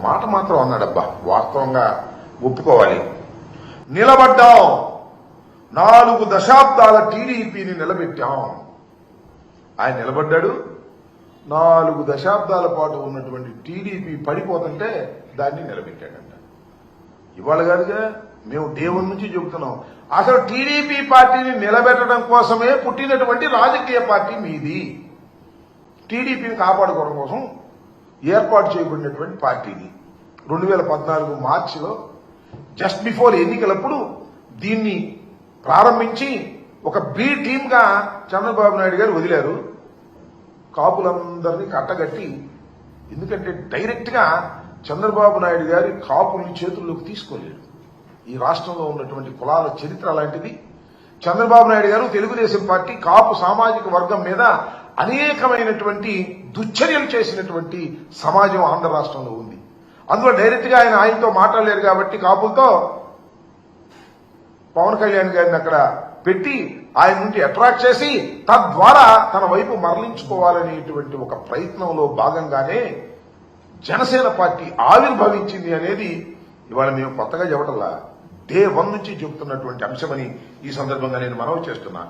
మాట మాత్రం అన్నాడబ్బా, వాస్తవంగా ఒప్పుకోవాలి. నిలబడ్డాం, 4 దశాబ్దాల టీడీపీని నిలబెట్టాం. ఆయన నిలబడ్డాడు. 4 దశాబ్దాల పాటు ఉన్నటువంటి టీడీపీ పడిపోతుంటే దాన్ని నిలబెట్టాడంట. ఇవాళ కాదుగా, మేము దేవుడి నుంచి చెబుతున్నాం. అసలు టీడీపీ పార్టీని నిలబెట్టడం కోసమే పుట్టినటువంటి రాజకీయ పార్టీ మీది. టీడీపీని కాపాడుకోవడం కోసం ఏర్పాటు చేయబడినటువంటి పార్టీది. 2014 మార్చిలో జస్ట్ బిఫోర్ ఎన్నికలప్పుడు దీన్ని ప్రారంభించి ఒక బి టీమ్ గా చంద్రబాబు నాయుడు గారు వదిలారు. కాపులందరినీ కట్టగట్టి, ఎందుకంటే డైరెక్ట్ గా చంద్రబాబు నాయుడు గారి కాపుల్ని చేతుల్లోకి తీసుకోలేరు. ఈ రాష్ట్రంలో ఉన్నటువంటి కులాల చరిత్ర అలాంటిది. చంద్రబాబు నాయుడు గారు తెలుగుదేశం పార్టీ కాపు సామాజిక వర్గం మీద అనేకమైనటువంటి దుశ్చర్యలు చేసినటువంటి సమాజం ఆంధ్ర రాష్ట్రంలో ఉంది. అందులో డైరెక్ట్ గా ఆయనతో మాట్లాడలేరు కాబట్టి కాపులతో పవన్ కళ్యాణ్ గారిని అక్కడ పెట్టి ఆయన నుండి అట్రాక్ట్ చేసి తద్వారా తన వైపు మరలించుకోవాలనేటువంటి ఒక ప్రయత్నంలో భాగంగానే జనసేన పార్టీ ఆవిర్భవించింది అనేది ఇవాళ మేము కొత్తగా చెప్పటంలా, డే 1 నుంచి చెబుతున్నటువంటి అంశమని ఈ సందర్భంగా నేను మనవి చేస్తున్నా.